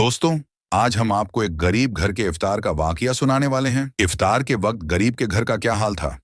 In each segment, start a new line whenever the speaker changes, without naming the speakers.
दोस्तों, आज हम आपको एक गरीब घर के इफ्तार का वाकया सुनाने वाले हैं। इफ्तार के वक्त गरीब के घर का क्या हाल था,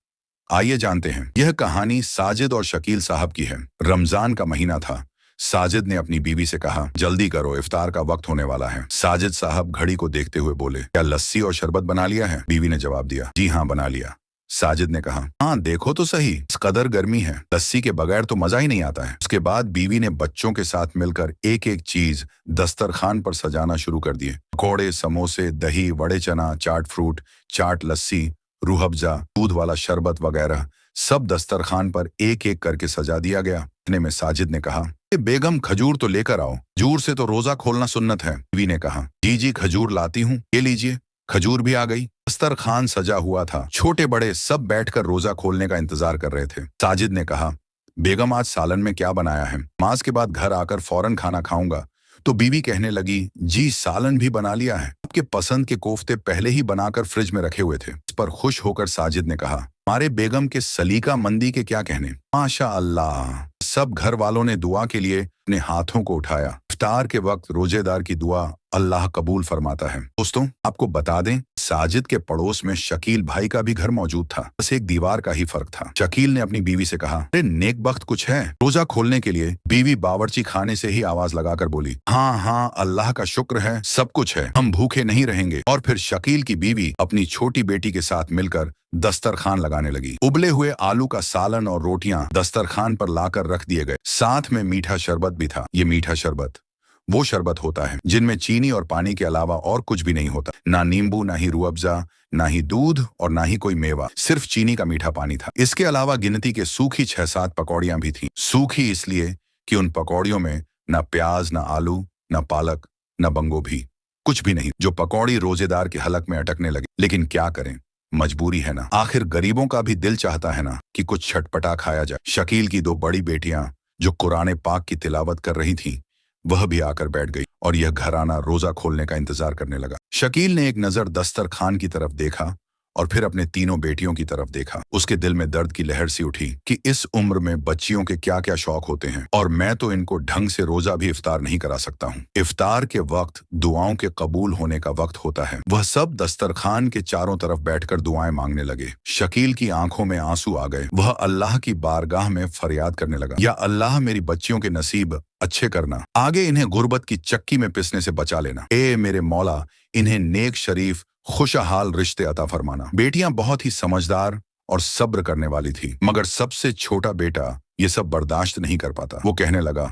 आइए जानते हैं। यह कहानी साजिद और शकील साहब की है। रमजान का महीना था। साजिद ने अपनी बीवी से कहा, जल्दी करो, इफ्तार का वक्त होने वाला है। साजिद साहब घड़ी को देखते हुए बोले, क्या लस्सी और शरबत बना लिया है? बीवी ने जवाब दिया, जी हाँ, बना लिया। साजिद ने कहा, हाँ देखो तो सही, इस कदर गर्मी है, लस्सी के बगैर तो मजा ही नहीं आता है। उसके बाद बीवी ने बच्चों के साथ मिलकर एक एक चीज दस्तरखान पर सजाना शुरू कर दिए। पकौड़े, समोसे, दही, वड़े चना, चाट फ्रूट, चाट लस्सी, रूह अफ़ज़ा, दूध वाला शरबत वगैरह सब दस्तरखान पर एक एक करके सजा दिया गया। इतने में साजिद ने कहा, बेगम खजूर तो लेकर आओ, खजूर से तो रोजा खोलना सुन्नत है। बीवी ने कहा, जी जी खजूर लाती हूँ, ये लीजिए। खजूर भी आ गई। दस्तरखान सजा हुआ था। छोटे बड़े सब बैठकर रोजा खोलने का इंतजार कर रहे थे। साजिद ने कहा, बेगम आज सालन में क्या बनाया है? नमाज के बाद घर आकर फौरन खाना खाऊंगा। तो बीवी कहने लगी, जी सालन भी बना लिया है, आपके पसंद के कोफ्ते पहले ही बनाकर फ्रिज में रखे हुए थे। इस पर खुश होकर साजिद ने कहा, हमारे बेगम के सलीका मंदी के क्या कहने, माशा अल्लाह। सब घर वालों ने दुआ के लिए अपने हाथों को उठाया। इफ्तार के वक्त रोजेदार की दुआ अल्लाह कबूल फरमाता है। दोस्तों, आपको बता दें, साजिद के पड़ोस में शकील भाई का भी घर मौजूद था। बस एक दीवार का ही फर्क था। शकील ने अपनी बीवी से कहा, अरे नेक बख्त कुछ है? रोजा खोलने के लिए बीवी बावर्ची खाने से ही आवाज लगाकर बोली, हाँ हाँ अल्लाह का शुक्र है, सब कुछ है, हम भूखे नहीं रहेंगे। और फिर शकील की बीवी अपनी छोटी बेटी के साथ मिलकर दस्तरखान लगाने लगी। उबले हुए आलू का सालन और रोटियां दस्तरखान पर लाकर रख दिए गए। साथ में मीठा शरबत भी था। ये मीठा शरबत वो शरबत होता है जिनमें चीनी और पानी के अलावा और कुछ भी नहीं होता। ना नींबू, ना ही रूह अफ़ज़ा, ना ही दूध और ना ही कोई मेवा, सिर्फ चीनी का मीठा पानी था। इसके अलावा गिनती के सूखी 6-7 पकौड़ियां भी थीं। सूखी इसलिए कि उन पकौड़ियों में ना प्याज, ना आलू, ना पालक, ना बंगोभी, कुछ भी नहीं। जो पकौड़ी रोजेदार के हलक में अटकने लगे। लेकिन क्या करें, मजबूरी है ना। आखिर गरीबों का भी दिल चाहता है ना कि कुछ छटपटा खाया जाए। शकील की 2 बड़ी बेटियां जो कुरान पाक की तिलावत कर रही थीं, वह भी आकर बैठ गई और यह घराना रोजा खोलने का इंतजार करने लगा। शकील ने एक नजर दस्तरखान की तरफ देखा और फिर अपने तीनों बेटियों की तरफ देखा। उसके दिल में दर्द की लहर सी उठी कि इस उम्र में बच्चियों के क्या क्या शौक होते हैं और मैं तो इनको ढंग से रोजा भी इफ्तार नहीं करा सकता हूँ। इफ्तार के वक्त दुआओं के कबूल होने का वक्त होता है। वह सब दस्तरखान के चारों तरफ बैठकर दुआएं मांगने लगे। शकील की आंखों में आंसू आ गए। वह अल्लाह की बारगाह में फरियाद करने लगा, या अल्लाह मेरी बच्चियों के नसीब अच्छे करना, आगे इन्हें गुर्बत की चक्की में पिसने से बचा लेना। ए मेरे मौला, इन्हें नेक शरीफ खुशहाल रिश्ते अता फरमाना। बेटियां बहुत ही समझदार और सब्र करने वाली थी, मगर सबसे छोटा बेटा ये सब बर्दाश्त नहीं कर पाता। वो कहने लगा,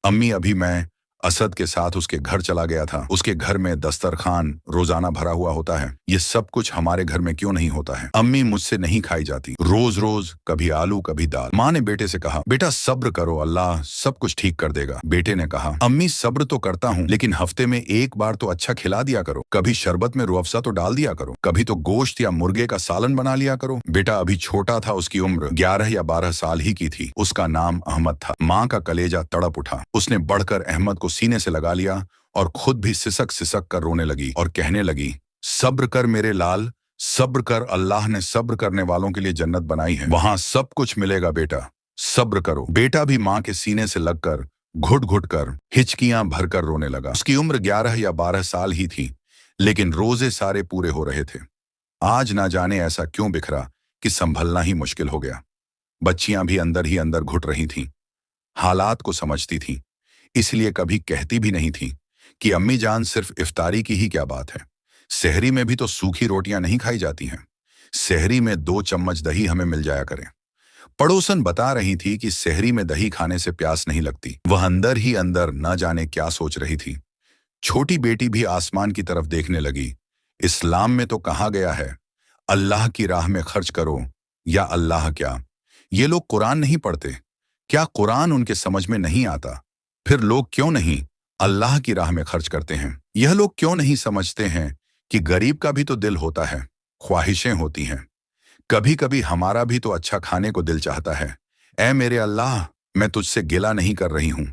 अम्मी अभी मैं असद के साथ उसके घर चला गया था। उसके घर में दस्तरखान रोजाना भरा हुआ होता है। ये सब कुछ हमारे घर में क्यों नहीं होता है? अम्मी मुझसे नहीं खाई जाती। रोज रोज कभी आलू कभी दाल। माँ ने बेटे से कहा, बेटा सब्र करो, अल्लाह सब कुछ ठीक कर देगा। बेटे ने कहा, अम्मी सब्र तो करता हूँ, लेकिन हफ्ते में एक बार तो अच्छा खिला दिया करो। कभी शरबत में रूह अफ़ज़ा तो डाल दिया करो, कभी तो गोश्त या मुर्गे का सालन बना लिया करो। बेटा अभी छोटा था, उसकी उम्र 11 या 12 साल ही की थी। उसका नाम अहमद था। माँ का कलेजा तड़प उठा। उसने बढ़कर अहमद को सीने से लगा लिया और खुद भी सिसक सिसक कर रोने लगी और कहने लगी, सब्र कर मेरे लाल, सब्र कर, अल्लाह ने सब्र करने वालों के लिए जन्नत बनाई है, वहां सब कुछ मिलेगा बेटा, सब्र करो। बेटा भी माँ के सीने से लगकर घुट घुट कर हिचकियां भरकर रोने लगा। उसकी उम्र 11 या 12 साल ही थी, लेकिन रोजे सारे पूरे हो रहे थे। आज ना जाने ऐसा क्यों बिखरा कि संभलना ही मुश्किल हो गया। बच्चियां भी अंदर ही अंदर घुट रही थीं, हालात को समझती थीं, इसलिए कभी कहती भी नहीं थी कि अम्मी जान सिर्फ इफ्तारी की ही क्या बात है, सहरी में भी तो सूखी रोटियां नहीं खाई जाती हैं। सहरी में 2 चम्मच दही हमें मिल जाया करें। पड़ोसन बता रही थी कि सहरी में दही खाने से प्यास नहीं लगती। वह अंदर ही अंदर न जाने क्या सोच रही थी। छोटी बेटी भी आसमान की तरफ देखने लगी। इस्लाम में तो कहा गया है, अल्लाह की राह में खर्च करो, या अल्लाह क्या, ये लोग कुरान नहीं पढ़ते क्या? कुरान उनके समझ में नहीं आता, फिर लोग क्यों नहीं अल्लाह की राह में खर्च करते हैं? यह लोग क्यों नहीं समझते हैं कि गरीब का भी तो दिल होता है, ख्वाहिशें होती हैं। कभी कभी हमारा भी तो अच्छा खाने को दिल चाहता है। ऐ मेरे अल्लाह, मैं तुझसे गिला नहीं कर रही हूँ,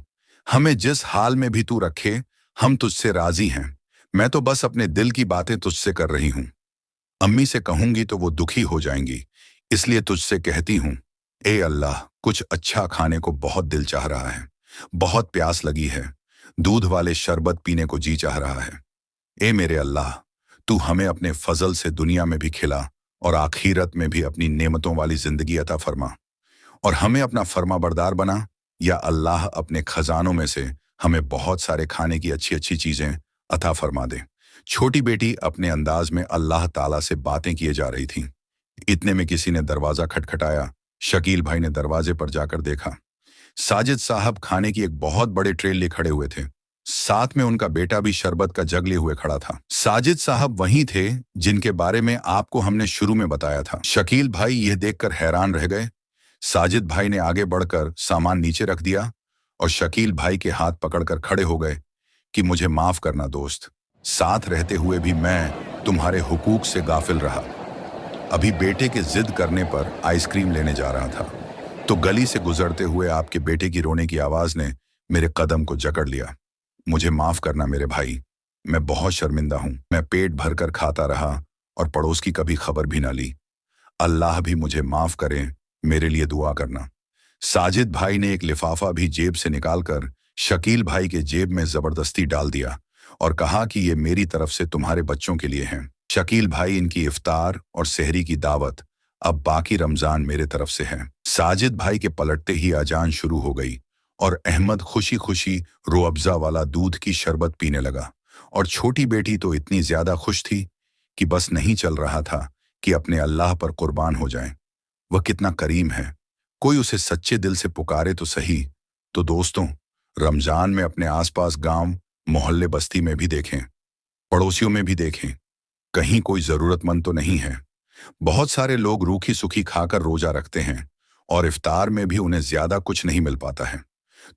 हमें जिस हाल में भी तू रखे हम तुझसे राजी हैं। मैं तो बस अपने दिल की बातें तुझसे कर रही हूँ। अम्मी से कहूंगी तो वो दुखी हो जाएंगी, इसलिए तुझसे कहती हूँ, ए अल्लाह, कुछ अच्छा खाने को बहुत दिल चाह रहा है, बहुत प्यास लगी है, दूध वाले शरबत पीने को जी चाह रहा है। ए मेरे अल्लाह, तू हमें अपने फजल से दुनिया में भी खिला और आखिरत में भी अपनी नेमतों वाली जिंदगी अता फरमा, और हमें अपना फर्मा बरदार बना। या अल्लाह अपने खजानों में से हमें बहुत सारे खाने की अच्छी अच्छी चीजें अता फरमा दे। छोटी बेटी अपने अंदाज में अल्लाह ताला से बातें किए जा रही थी। इतने में किसी ने दरवाजा खटखटाया। शकील भाई ने दरवाजे पर जाकर देखा। साजिद साहब खाने की एक बहुत बड़े ट्रे लिए खड़े हुए थे। साथ में उनका बेटा भी शरबत का जग लिए हुए खड़ा था। साजिद साहब वही थे जिनके बारे में आपको हमने शुरू में बताया था। शकील भाई यह देखकर हैरान रह गए। साजिद भाई ने आगे बढ़कर सामान नीचे रख दिया और शकील भाई के हाथ पकड़कर खड़े हो गए कि मुझे माफ करना दोस्त, साथ रहते हुए भी मैं तुम्हारे हुकूक से गाफिल रहा। अभी बेटे के जिद करने पर आइसक्रीम लेने जा रहा था तो गली से गुजरते हुए आपके बेटे की रोने की आवाज ने मेरे कदम को जकड़ लिया। मुझे माफ करना मेरे भाई, मैं बहुत शर्मिंदा हूं। मैं पेट भरकर खाता रहा और पड़ोस की कभी खबर भी ना ली। अल्लाह भी मुझे माफ करे, मेरे लिए दुआ करना। साजिद भाई ने एक लिफाफा भी जेब से निकालकर शकील भाई के जेब में जबरदस्ती डाल दिया और कहा कि ये मेरी तरफ से तुम्हारे बच्चों के लिए हैं। शकील भाई, इनकी इफ्तार और सहरी की दावत, अब बाकी रमजान मेरे तरफ से है। साजिद भाई के पलटते ही अजान शुरू हो गई और अहमद खुशी खुशी रूअफ़ज़ा वाला दूध की शरबत पीने लगा। और छोटी बेटी तो इतनी ज्यादा खुश थी कि बस नहीं चल रहा था कि अपने अल्लाह पर कुर्बान हो जाए। वह कितना करीम है, कोई उसे सच्चे दिल से पुकारे तो सही। तो दोस्तों, रमजान में अपने आसपास गांव, मोहल्ले, बस्ती में भी देखें, पड़ोसियों में भी देखें, कहीं कोई जरूरतमंद तो नहीं है। बहुत सारे लोग रूखी सुखी खाकर रोजा रखते हैं और इफ्तार में भी उन्हें ज्यादा कुछ नहीं मिल पाता है,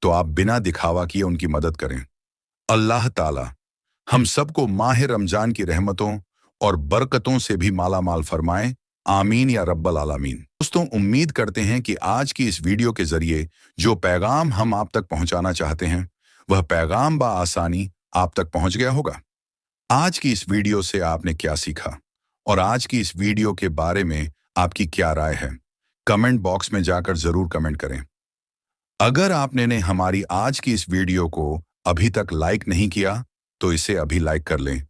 तो आप बिना दिखावा किए उनकी मदद करें। अल्लाह ताला हम सबको माह रमजान की रहमतों और बरकतों से भी माला माल फरमाए। आमीन या रब्बल आलमीन। दोस्तों, उम्मीद करते हैं कि आज की इस वीडियो के जरिए जो पैगाम हम आप तक पहुंचाना चाहते हैं वह पैगाम आसानी आप तक पहुंच गया होगा। आज की इस वीडियो से आपने क्या सीखा और आज की इस वीडियो के बारे में आपकी क्या राय है, कमेंट बॉक्स में जाकर जरूर कमेंट करें। अगर आपने ने हमारी आज की इस वीडियो को अभी तक लाइक नहीं किया तो इसे अभी लाइक कर लें।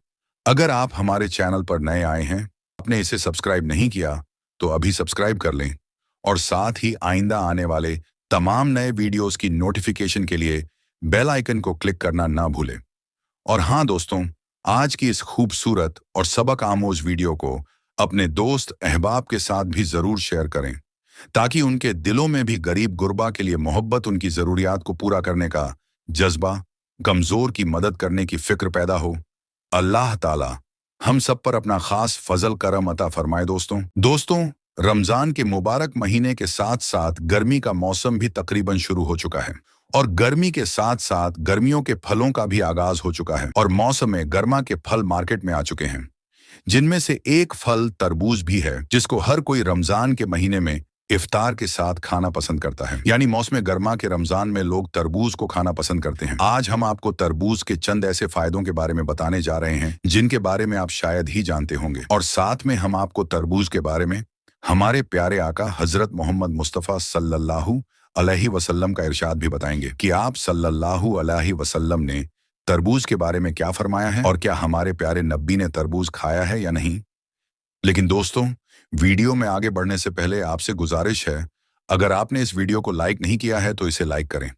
अगर आप हमारे चैनल पर नए आए हैं, आपने इसे सब्सक्राइब नहीं किया तो अभी सब्सक्राइब कर लें और साथ ही आइंदा आने वाले तमाम नए वीडियोस की नोटिफिकेशन के लिए बेल आइकन को क्लिक करना ना भूलें। और हाँ दोस्तों, आज की इस खूबसूरत और सबक आमोज वीडियो को अपने दोस्त अहबाब के साथ भी जरूर शेयर करें ताकि उनके दिलों में भी गरीब गुरबा के लिए मोहब्बत, उनकी जरूरियात को पूरा करने का जज्बा, कमजोर की मदद करने की फिक्र पैदा हो। अल्लाह ताला हम सब पर अपना खास फजल करम अता फरमाए। दोस्तों, रमजान के मुबारक महीने के साथ साथ गर्मी का मौसम भी तकरीबन शुरू हो चुका है और गर्मी के साथ साथ गर्मियों के फलों का भी आगाज हो चुका है और मौसम गर्मा के फल मार्केट में आ चुके हैं, जिनमें से एक फल तरबूज भी है जिसको हर कोई रमजान के महीने में इफ्तार के साथ खाना पसंद करता है। यानी मौसम गर्मा के रमजान में लोग तरबूज को खाना पसंद करते हैं। आज हम आपको तरबूज के चंद ऐसे फायदों के बारे में बताने जा रहे हैं जिनके बारे में आप शायद ही जानते होंगे, और साथ में हम आपको तरबूज के बारे में हमारे प्यारे आका हजरत मोहम्मद मुस्तफ़ा सल्लल्लाहु अलैहि वसल्लम का इरशाद भी बताएंगे कि आप सल्लल्लाहु अलैहि वसल्लम ने तरबूज के बारे में क्या फरमाया है और क्या हमारे प्यारे नब्बी ने तरबूज खाया है या नहीं। लेकिन दोस्तों, वीडियो में आगे बढ़ने से पहले आपसे गुजारिश है, अगर आपने इस वीडियो को लाइक नहीं किया है तो इसे लाइक करें।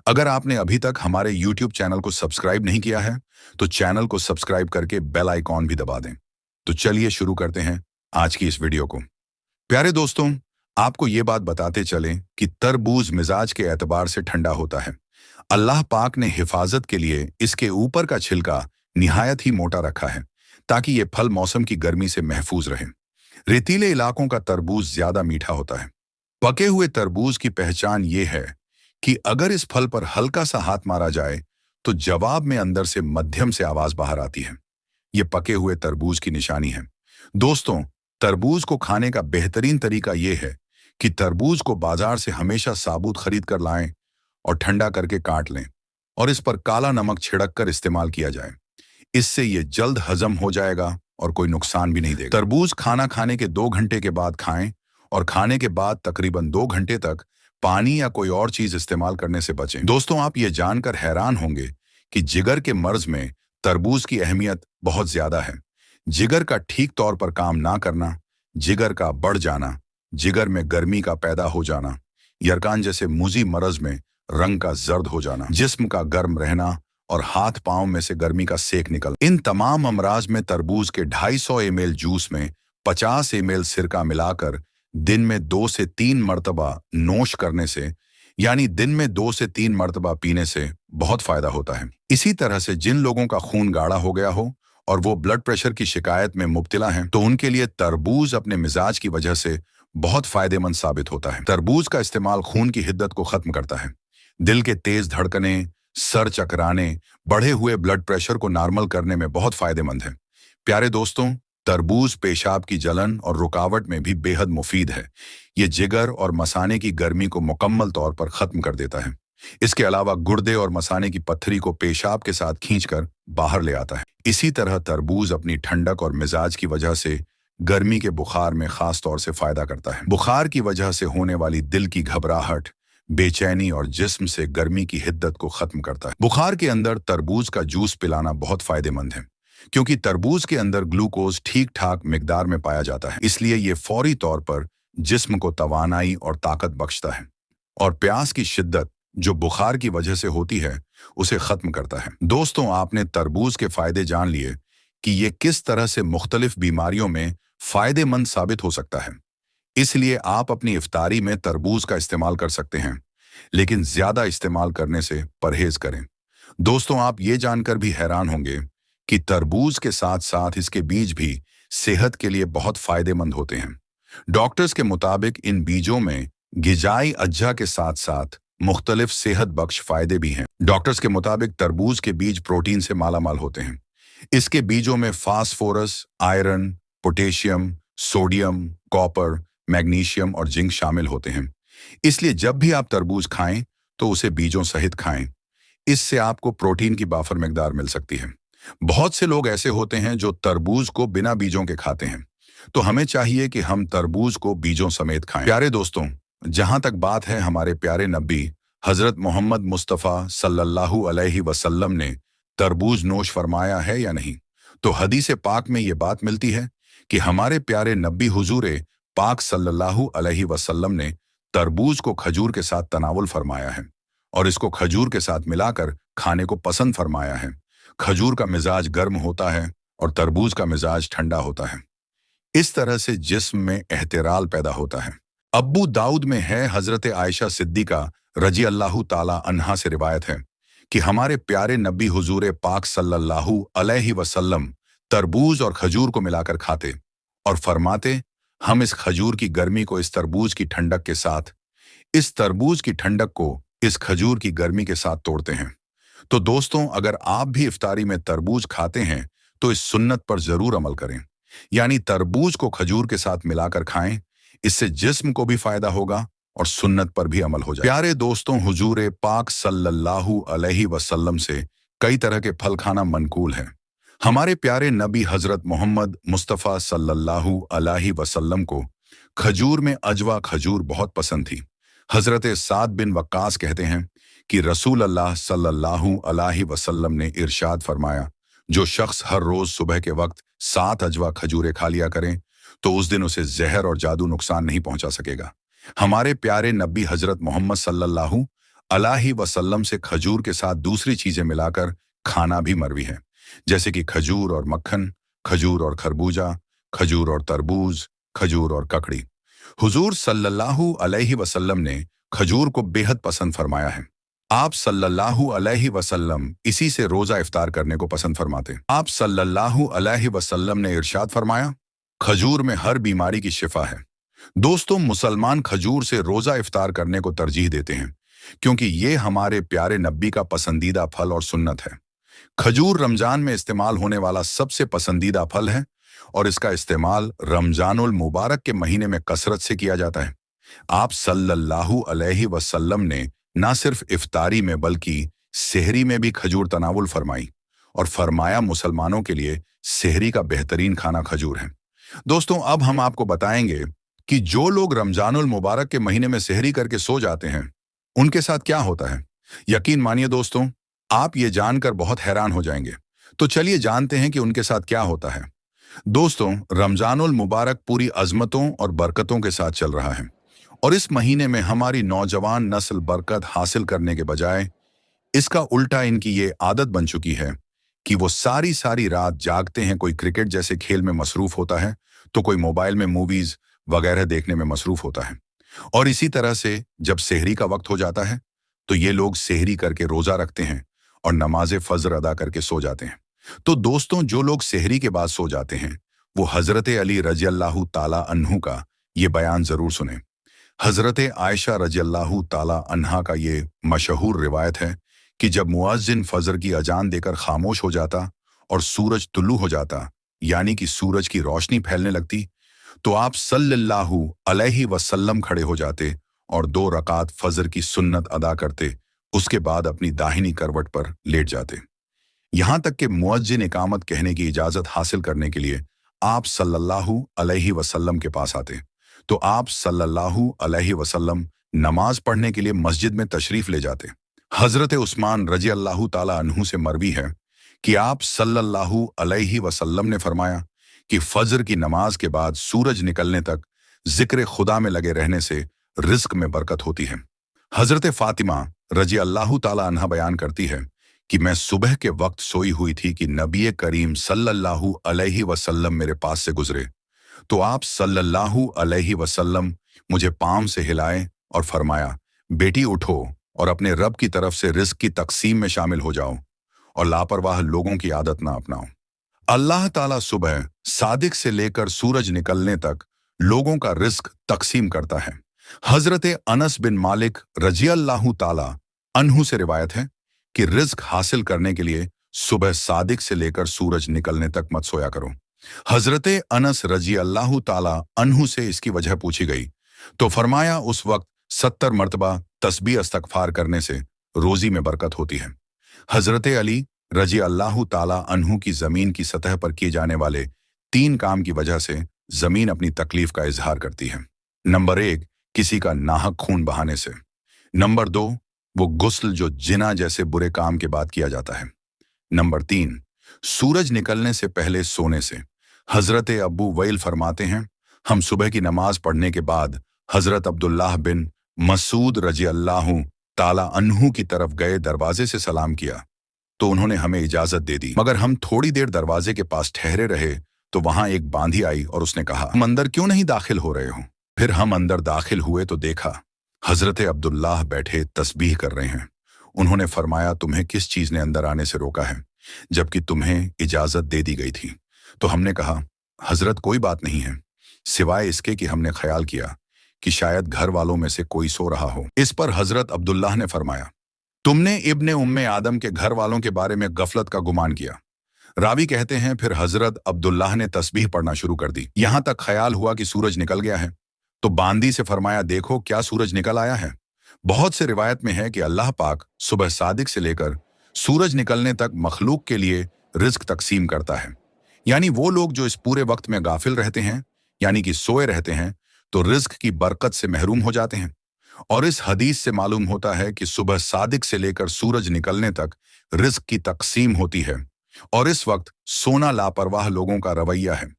अगर आपने अभी तक हमारे YouTube चैनल को सब्सक्राइब नहीं किया है तो चैनल को सब्सक्राइब करके बेल आइकॉन भी दबा दें। तो चलिए शुरू करते हैं आज की इस वीडियो को। प्यारे दोस्तों, आपको ये बात बताते चलें कि तरबूज मिजाज के एतबार से ठंडा होता है। अल्लाह पाक ने हिफाजत के लिए इसके ऊपर का छिलका निहायत ही मोटा रखा है ताकि ये फल मौसम की गर्मी से महफूज रहे। रेतीले इलाकों का तरबूज ज्यादा मीठा होता है। पके हुए तरबूज की पहचान ये है कि अगर इस फल पर हल्का सा हाथ मारा जाए तो जवाब में अंदर से मध्यम से आवाज बाहर आती है। ये पके हुए तरबूज की निशानी है। दोस्तों, तरबूज को खाने का बेहतरीन तरीका यह है कि तरबूज को बाजार से हमेशा साबुत खरीद कर लाएं और ठंडा करके काट लें और इस पर काला नमक छिड़क कर इस्तेमाल किया जाए। इससे ये जल्द हजम हो जाएगा और कोई नुकसान भी नहीं देगा। तरबूज खाना खाने के 2 घंटे के बाद खाएं और खाने के बाद तकरीबन 2 घंटे तक पानी या कोई और चीज इस्तेमाल करने से बचें। दोस्तों, आप ये जानकर हैरान होंगे कि जिगर के मर्ज में तरबूज की अहमियत बहुत ज्यादा है। जिगर का ठीक तौर पर काम ना करना, जिगर का बढ़ जाना, जिगर में गर्मी का पैदा हो जाना, यरकान जैसे मुजी मरज में रंग का जर्द हो जाना, जिस्म का गर्म रहना और हाथ पांव में से गर्मी का सेक निकल, इन तमाम अमराज में तरबूज के 250 ml जूस में 50 ml सिरका मिलाकर दिन में 2 से 3 मरतबा नोश करने से, यानी दिन में 2 से 3 मरतबा पीने से बहुत फायदा होता है। इसी तरह से जिन लोगों का खून गाढ़ा हो गया हो और वो ब्लड प्रेशर की शिकायत में मुब्तला हैं, तो उनके लिए तरबूज अपने मिजाज की वजह से बहुत फायदेमंद साबित होता है। तरबूज का इस्तेमाल खून की हिद्दत को खत्म करता है। दिल के तेज धड़कने, सर चकराने, बढ़े हुए ब्लड प्रेशर को नॉर्मल करने में बहुत फायदेमंद है। प्यारे दोस्तों, तरबूज पेशाब की जलन और रुकावट में भी बेहद मुफीद है। ये जिगर और मसाने की गर्मी को मुकम्मल तौर पर खत्म कर देता है। इसके अलावा गुर्दे और मसाने की पत्थरी को पेशाब के साथ खींचकर बाहर ले आता है। इसी तरह तरबूज अपनी ठंडक और मिजाज की वजह से गर्मी के बुखार में खास तौर से फायदा करता है। बुखार की वजह से होने वाली दिल की घबराहट, बेचैनी और जिस्म से गर्मी की हिद्दत को खत्म करता है। बुखार के अंदर तरबूज का जूस पिलाना बहुत फायदेमंद है, क्योंकि तरबूज के अंदर ग्लूकोज ठीक ठाक मिकदार में पाया जाता है। इसलिए ये फौरी तौर पर जिस्म को तवानाई और ताकत बख्शता है और प्यास की शिद्दत जो बुखार की वजह से होती है उसे खत्म करता है। दोस्तों, आपने तरबूज के फायदे जान लिए कि ये किस तरह से मुख्तलिफ बीमारियों में फायदेमंद साबित हो सकता है। इसलिए आप अपनी इफ्तारी में तरबूज का इस्तेमाल कर सकते हैं, लेकिन ज्यादा इस्तेमाल करने से परहेज करें। दोस्तों, आप ये जानकर भी हैरान होंगे कि तरबूज के साथ साथ इसके बीज भी सेहत के लिए बहुत फायदेमंद होते हैं। डॉक्टर्स के मुताबिक इन बीजों में गिजाई अज्जा के साथ साथ मुख्तलिफ सेहत बख्श फायदे भी हैं। डॉक्टर्स के मुताबिक तरबूज के बीज प्रोटीन से मालामाल होते हैं। इसके बीजों में phosphorus, iron, potassium, sodium, copper, magnesium और जिंक शामिल होते हैं। इसलिए जब भी आप तरबूज खाएं तो उसे बीजों सहित खाएं। इससे आपको प्रोटीन की बाफर मिकदार मिल सकती है। बहुत से लोग ऐसे होते हैं जो तरबूज को बिना बीजों के खाते हैं, तो हमें चाहिए कि हम तरबूज को बीजों समेत खाएं। प्यारे दोस्तों, जहां तक बात है हमारे प्यारे नबी हजरत मोहम्मद मुस्तफ़ा सल्लल्लाहु अलैहि वसल्लम ने तरबूज नोश फरमाया है या नहीं, तो हदीस पाक में ये बात मिलती है कि हमारे प्यारे नबी हुजूर पाक सल्लल्लाहु अलैहि वसल्लम ने तरबूज को खजूर के साथ तनावुल फरमाया है और इसको खजूर के साथ मिलाकर खाने को पसंद फरमाया है। खजूर का मिजाज गर्म होता है और तरबूज का मिजाज ठंडा होता है। इस तरह से जिस्म में एहतिराल पैदा होता है। अब्बू दाऊद में है, हजरत आयशा सिद्दीका रजी अल्लाहु ताला अन्हा से रिवायत है कि हमारे प्यारे नबी हुजूर पाक सल्लल्लाहु अलैहि वसल्लम तरबूज और खजूर को मिलाकर खाते और फरमाते, हम इस खजूर की गर्मी को इस तरबूज की ठंडक के साथ, इस तरबूज की ठंडक को इस खजूर की गर्मी के साथ तोड़ते हैं। तो दोस्तों, अगर आप भी इफ्तारी में तरबूज खाते हैं तो इस सुन्नत पर जरूर अमल करें, यानी तरबूज को खजूर के साथ मिलाकर खाएं। इससे जिस्म को भी फायदा होगा और सुन्नत पर भी अमल हो जाए। प्यारे दोस्तों, हुजूर पाक सल्लल्लाहु अलैहि वसल्लम से कई तरह के फल खाना मनकूल है। हमारे प्यारे नबी हजरत मोहम्मद मुस्तफ़ा सल्लल्लाहु अलैहि वसल्लम को खजूर में अजवा खजूर बहुत पसंद थी। हजरत साद बिन वक्कास कहते हैं कि रसूल अल्लाह सल्लल्लाहु अलैहि वसल्लम ने इरशाद फरमाया, जो शख्स हर रोज सुबह के वक्त 7 अजवा खजूरें खा लिया करें तो उस दिन उसे जहर और जादू नुकसान नहीं पहुंचा सकेगा। हमारे प्यारे नबी हजरत मोहम्मद सल्लल्लाहु अलैहि वसल्लम से खजूर के साथ दूसरी चीजें मिलाकर खाना भी मरवी है, जैसे कि खजूर और मक्खन, खजूर और खरबूजा, खजूर और तरबूज, खजूर और ककड़ी। हुजूर सल्लल्लाहु अलैहि वसल्लम ने खजूर को बेहद पसंद फरमाया है। आप सल्लल्लाहु अलैहि वसल्लम इसी से रोजा इफ्तार करने को पसंद फरमाते। आप सल्लल्लाहु अलैहि वसल्लम ने इरशाद फरमाया, खजूर में हर बीमारी की शिफा है। दोस्तों, मुसलमान खजूर से रोजा इफ्तार करने को तरजीह देते हैं, क्योंकि ये हमारे प्यारे नबी का पसंदीदा फल और सुन्नत है। खजूर रमजान में इस्तेमाल होने वाला सबसे पसंदीदा फल है और इसका इस्तेमाल रमजानुल मुबारक के महीने में कसरत से किया जाता है। आप सल्लल्लाहु अलैहि वसल्लम ने न सिर्फ इफ्तारी में बल्कि सेहरी में भी खजूर तनावुल फरमाई और फरमाया, मुसलमानों के लिए सेहरी का बेहतरीन खाना खजूर है। दोस्तों, अब हम आपको बताएंगे कि जो लोग रमजानुल मुबारक के महीने में सेहरी करके सो जाते हैं उनके साथ क्या होता है। यकीन मानिए दोस्तों, आप ये जानकर बहुत हैरान हो जाएंगे। तो चलिए जानते हैं कि उनके साथ क्या होता है। दोस्तों, रमजानुल मुबारक पूरी अजमतों और बरकतों के साथ चल रहा है, और इस महीने में हमारी नौजवान नस्ल बरकत हासिल करने के बजाय इसका उल्टा इनकी ये आदत बन चुकी है कि वो सारी सारी रात जागते हैं। कोई क्रिकेट जैसे खेल में मसरूफ होता है, तो कोई मोबाइल में मूवीज वगैरह देखने में मसरूफ होता है। और इसी तरह से जब सेहरी का वक्त हो जाता है, तो ये लोग सेहरी करके रोजा रखते हैं और नमाज फजर अदा करके सो जाते हैं। तो दोस्तों, जो लोग सेहरी के बाद सो जाते हैं, वो हजरत अली रजी अल्लाह ताला अन्हु का ये बयान जरूर सुने। हजरत आयशा रजी अल्लाह ताला अन्हा का ये मशहूर रिवायत है कि जब मुअज्जिन फजर की अजान देकर खामोश हो जाता और सूरज तुल्लू हो जाता, यानी कि सूरज की रोशनी फैलने लगती, तो आप सल्लल्लाहु अलैहि वसल्लम खड़े हो जाते और 2 रकात फजर की सुन्नत अदा करते। उसके बाद अपनी दाहिनी करवट पर लेट जाते। यहां तक कि मुअज्जिन इकामत कहने की इजाजत हासिल करने के लिए आप सल्लल्लाहु अलैहि वसल्लम के पास आते, तो आप सल्लल्लाहु अलैहि वसल्लम नमाज पढ़ने के लिए मस्जिद में तशरीफ ले जाते। हजरत उस्मान रजी अल्लाह ताला अन्हु से मरवी है कि आप सल्लल्लाहु अलैहि वसल्लम ने फरमाया कि फजर की नमाज के बाद सूरज निकलने तक जिक्र खुदा में लगे रहने से रिज्क में बरकत होती है। हजरत फातिमा रजी अल्लाह ताला अन्हा बयान करती है कि मैं सुबह के वक्त सोई हुई थी कि नबी करीम सल्लल्लाहु अलैहि वसल्लम मेरे पास से गुजरे, तो आप सल्लल्लाहु अलैहि वसल्लम मुझे पांव से हिलाए और फरमाया, बेटी उठो और अपने रब की तरफ से रिज्क की तकसीम में शामिल हो जाओ और लापरवाह लोगों की आदत ना अपनाओ। अल्लाह ताला सुबह सादिक से लेकर सूरज निकलने तक लोगों का रिज्क तकसीम करता है। हजरत अनस बिन मालिक रजी अल्लाह ताला अन्हु से रिवायत है कि रिज्क हासिल करने के लिए सुबह सादिक से लेकर सूरज निकलने तक मत सोया करो। हजरत अनस रजी अल्लाह ताला अन्हु से इसकी वजह पूछी गई, तो फरमाया उस वक्त 70 मरतबा तस्बीह इस्तगफार करने से रोजी में बरकत होती है। हजरत अली रजी अल्लाह ताला अन्हु की जमीन की सतह पर किए जाने वाले 3 काम की वजह से जमीन अपनी तकलीफ का इजहार करती है। नंबर 1, किसी का नाहक खून बहाने से। नंबर 2, वो गुस्ल जो जिना जैसे बुरे काम के बाद किया जाता है। नंबर 3, सूरज निकलने से पहले सोने से। हजरत अबू वैल फरमाते हैं, हम सुबह की नमाज पढ़ने के बाद हजरत अब्दुल्लाह बिन मसूद रजी अल्लाह ताला अन्हु की तरफ गए, दरवाजे से सलाम किया तो उन्होंने हमें इजाजत दे दी, मगर हम थोड़ी देर दरवाजे के पास ठहरे रहे तो वहां एक बांधी आई और उसने कहा, हम अंदर क्यों नहीं दाखिल हो रहे हो? फिर हम अंदर दाखिल हुए तो देखा हजरत अब्दुल्लाह बैठे तस्बीह कर रहे हैं। उन्होंने फरमाया, तुम्हें किस चीज ने अंदर आने से रोका है जबकि तुम्हें इजाजत दे दी गई थी? तो हमने कहा, हजरत कोई बात नहीं है, सिवाय इसके कि हमने ख्याल किया कि शायद घर वालों में से कोई सो रहा हो। इस पर हजरत अब्दुल्लाह ने फरमाया, तुमने इब्ने उम्मे आदम के घर वालों के बारे में गफलत का गुमान किया। रावी कहते हैं, फिर हजरत अब्दुल्लाह ने तस्बीह पढ़ना शुरू कर दी। यहां तक ख्याल हुआ कि सूरज निकल गया है, तो बांदी से फरमाया, देखो क्या सूरज निकल आया है। बहुत से रिवायत में है कि अल्लाह पाक सुबह सादिक से लेकर सूरज निकलने तक मखलूक के लिए रिज्क तकसीम करता है। यानी वो लोग जो इस पूरे वक्त में गाफिल रहते हैं, यानी कि सोए रहते हैं, तो रिज्क की बरकत से महरूम हो जाते हैं। और इस हदीस से मालूम होता है कि सुबह सादिक से लेकर सूरज निकलने तक रिज्क की तकसीम होती है, और इस वक्त सोना लापरवाह लोगों का रवैया है।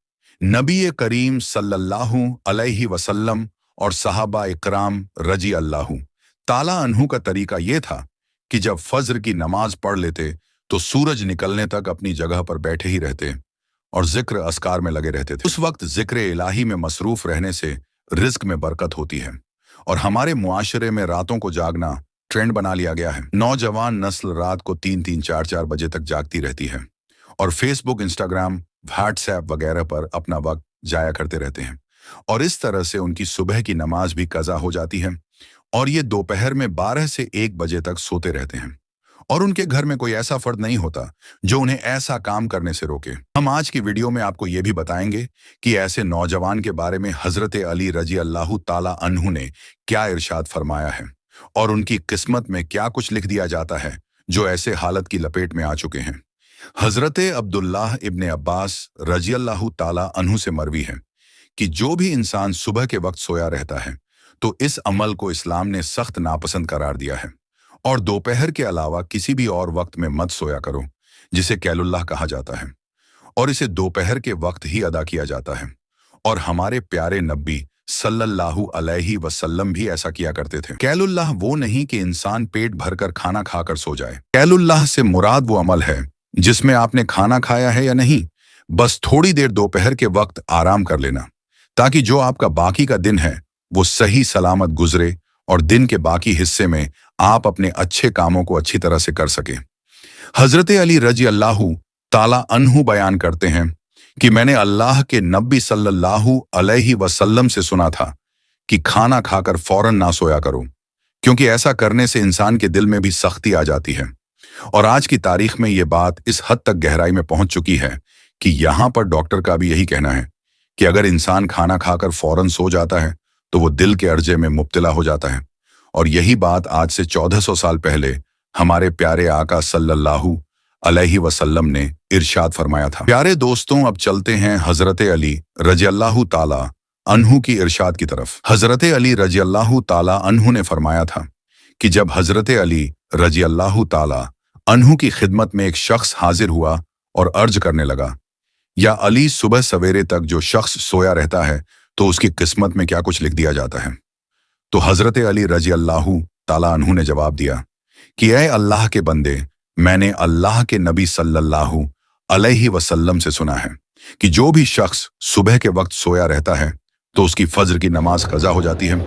नबी करीम सल्लल्लाहु अलैहि वसल्लम और सहाबा इकराम रजी अल्लाह ताला अन्हु का तरीका यह था कि जब फज्र की नमाज पढ़ लेते तो सूरज निकलने तक अपनी जगह पर बैठे ही रहते और जिक्र अस्कार में लगे रहते थे। उस वक्त जिक्र इलाही में मसरूफ रहने से रिज्क में बरकत होती है। और हमारे मुआशरे में रातों को जागना ट्रेंड बना लिया गया है। नौजवान नस्ल रात को 3-3, 4-4 बजे तक जागती रहती है और फेसबुक, इंस्टाग्राम, व्हाट्सएप वगैरह पर अपना वक्त जाया करते रहते हैं, और इस तरह से उनकी सुबह की नमाज भी कज़ा हो जाती है और ये दोपहर में 12 से 1 बजे तक सोते रहते हैं, और उनके घर में कोई ऐसा फर्द नहीं होता जो उन्हें ऐसा काम करने से रोके। हम आज की वीडियो में आपको ये भी बताएंगे कि ऐसे नौजवान के बारे में हजरत अली रजी अल्लाह ताला अन्हु ने क्या इरशाद फरमाया है और उनकी किस्मत में क्या कुछ लिख दिया जाता है जो ऐसे हालत की लपेट में आ चुके हैं। हजरत अब्दुल्लाह इब्ने अब्बास रजी अल्लाह ताला अन्हु से मरवी है कि जो भी इंसान सुबह के वक्त सोया रहता है तो इस अमल को इस्लाम ने सख्त नापसंद करार दिया है और दोपहर के अलावा किसी भी और वक्त में मत सोया करो, जिसे कैलुल्लाह कहा जाता है, और इसे दोपहर के वक्त ही अदा किया जाता है। और हमारे प्यारे नबी सल्लल्लाहु अलैहि वसल्लम भी ऐसा किया करते थे। कैलुल्लाह वो नहीं कि इंसान पेट भरकर खाना खाकर सो जाए। कैलुल्लाह से मुराद वो अमल है जिसमें आपने खाना खाया है या नहीं, बस थोड़ी देर दोपहर के वक्त आराम कर लेना, ताकि जो आपका बाकी का दिन है वो सही सलामत गुजरे और दिन के बाकी हिस्से में आप अपने अच्छे कामों को अच्छी तरह से कर सके। हजरत अली रजी अल्लाहु ताला अन्हु बयान करते हैं कि मैंने अल्लाह के नबी सल्लल्लाहु अलैहि वसल्लम से सुना था कि खाना खाकर फौरन ना सोया करो, क्योंकि ऐसा करने से इंसान के दिल में भी सख्ती आ जाती है। और आज की तारीख में ये बात इस हद तक गहराई में पहुंच चुकी है कि यहाँ पर डॉक्टर का भी यही कहना है कि अगर इंसान खाना खाकर फौरन सो जाता है तो वो दिल के अर्जे में मुब्तला हो जाता है। और यही बात आज से 1400 साल पहले हमारे प्यारे आका सल्लल्लाहु अलैहि वसल्लम ने इरशाद फरमाया था। प्यारे दोस्तों, अब चलते हैं हजरत अली रज़ियल्लाहु ताला अन्हु की इरशाद की तरफ। हजरत अली रज़ियल्लाहु ताला अन्हु ने फरमाया था कि जब हजरत अली रज़ियल्लाहु ताला अन्हु की खिदमत में एक शख्स हाजिर हुआ और अर्ज करने लगा, या अली, सुबह सवेरे तक जो शख्स सोया रहता है तो उसकी किस्मत में क्या कुछ लिख दिया जाता है? तो हजरत अली रज़ियल्लाहु ताला अन्हु ने जवाब दिया कि ऐ अल्लाह के बंदे, मैंने अल्लाह के नबी सल्लल्लाहु अलैहि वसल्लम से सुना है कि जो भी शख्स सुबह के वक्त सोया रहता है तो उसकी फज्र की नमाज कज़ा हो जाती है,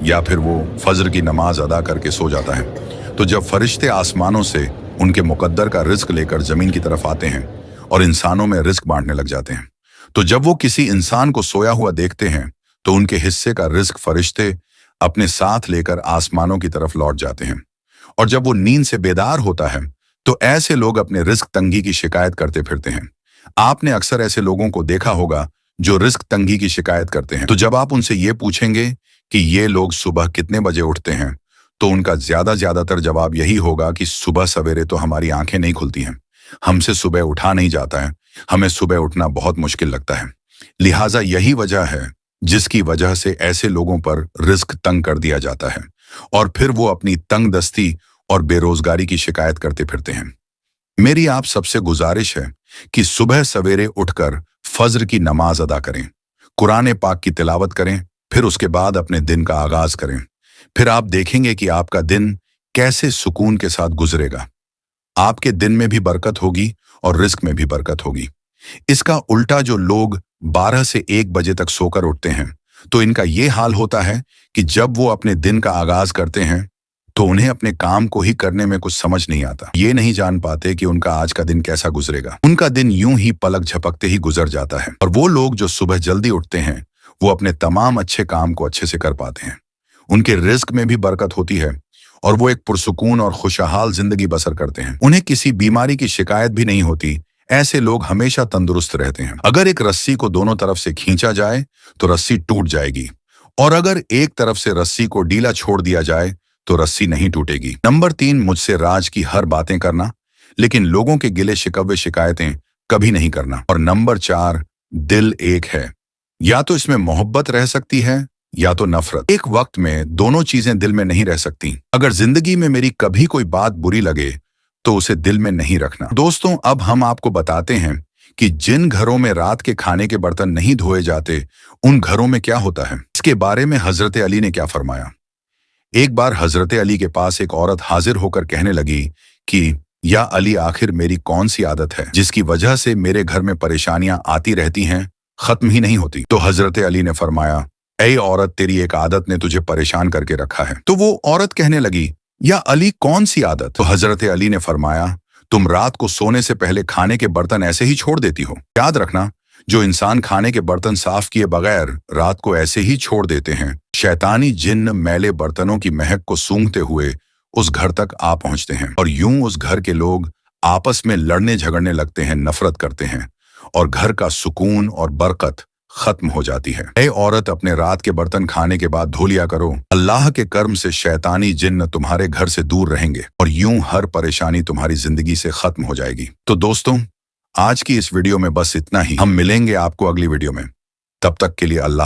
या फिर वो फज्र की नमाज अदा करके सो जाता है। तो जब फरिश्ते आसमानों से उनके मुकद्दर का रिज्क लेकर जमीन की तरफ आते हैं और इंसानों में रिज्क बांटने लग जाते हैं, तो जब वो किसी इंसान को सोया हुआ देखते हैं तो उनके हिस्से का रिज्क फरिश्ते अपने साथ लेकर आसमानों की तरफ लौट जाते हैं। और जब वो नींद से बेदार होता है तो ऐसे लोग अपने रिज्क तंगी की शिकायत करते फिरते हैं। आपने अक्सर ऐसे लोगों को देखा होगा जो रिज्क तंगी की शिकायत करते हैं। तो जब आप उनसे ये पूछेंगे कि ये लोग सुबह कितने बजे उठते हैं, तो उनका ज्यादातर जवाब यही होगा कि सुबह सवेरे तो हमारी आंखें नहीं खुलती हैं, हमसे सुबह उठा नहीं जाता है, हमें सुबह उठना बहुत मुश्किल लगता है। लिहाजा यही वजह है जिसकी वजह से ऐसे लोगों पर रिज्क तंग कर दिया जाता है और फिर वो अपनी तंग दस्ती और बेरोजगारी की शिकायत करते फिरते हैं। मेरी आप सबसे गुजारिश है कि सुबह सवेरे उठकर फज्र की नमाज अदा करें, कुरान पाक की तिलावत करें, फिर उसके बाद अपने दिन का आगाज करें। फिर आप देखेंगे कि आपका दिन कैसे सुकून के साथ गुजरेगा। आपके दिन में भी बरकत होगी और रिस्क में भी बरकत होगी। इसका उल्टा जो लोग 12 से 1 बजे तक सोकर उठते हैं, तो इनका ये हाल होता है कि जब वो अपने दिन का आगाज करते हैं तो उन्हें अपने काम को ही करने में कुछ समझ नहीं आता। ये नहीं जान पाते कि उनका आज का दिन कैसा गुजरेगा। उनका दिन यूं ही पलक झपकते ही गुजर जाता है। और वो लोग जो सुबह जल्दी उठते हैं वो अपने तमाम अच्छे काम को अच्छे से कर पाते हैं, उनके रिस्क में भी बरकत होती है और वो एक पुरसुकून और खुशहाल जिंदगी बसर करते हैं। उन्हें किसी बीमारी की शिकायत भी नहीं होती। ऐसे लोग हमेशा तंदुरुस्त रहते हैं। अगर एक रस्सी को दोनों तरफ से खींचा जाए तो रस्सी टूट जाएगी, और अगर एक तरफ से रस्सी को ढीला छोड़ दिया जाए तो रस्सी नहीं टूटेगी। नंबर 3, मुझसे राज की हर बातें करना, लेकिन लोगों के गिले शिकवे शिकायतें कभी नहीं करना। और नंबर 4, दिल एक है, या तो इसमें मोहब्बत रह सकती है या तो नफरत। एक वक्त में दोनों चीजें दिल में नहीं रह सकती। अगर जिंदगी में मेरी कभी कोई बात बुरी लगे तो उसे दिल में नहीं रखना। दोस्तों, अब हम आपको बताते हैं कि जिन घरों में रात के खाने के बर्तन नहीं धोए जाते उन घरों में क्या होता है। इसके बारे में हजरत अली ने क्या फरमाया। एक बार हजरत अली के पास एक औरत हाजिर होकर कहने लगी कि या अली, आखिर मेरी कौन सी आदत है जिसकी वजह से मेरे घर में परेशानियां आती रहती हैं, खत्म ही नहीं होती। तो हजरत अली ने फरमाया, ऐ औरत, तेरी एक आदत ने तुझे परेशान करके रखा है। तो वो औरत कहने लगी, या अली, कौन सी आदत? तो हजरत अली ने फरमाया, तुम रात को सोने से पहले खाने के बर्तन ऐसे ही छोड़ देती हो। याद रखना, जो इंसान खाने के बर्तन साफ किए बगैर रात को ऐसे ही छोड़ देते हैं, शैतानी जिन्न मैले बर्तनों की महक को सूंघते हुए उस घर तक आ पहुंचते हैं और यूं उस घर के लोग आपस में लड़ने झगड़ने लगते हैं, नफरत करते हैं और घर का सुकून और बरकत खत्म हो जाती है। ऐ औरत, अपने रात के बर्तन खाने के बाद धो लिया करो। अल्लाह के कर्म से शैतानी जिन्न तुम्हारे घर से दूर रहेंगे और यूं हर परेशानी तुम्हारी जिंदगी से खत्म हो जाएगी। तो दोस्तों, आज की इस वीडियो में बस इतना ही। हम मिलेंगे आपको अगली वीडियो में। तब तक के लिए अल्लाह।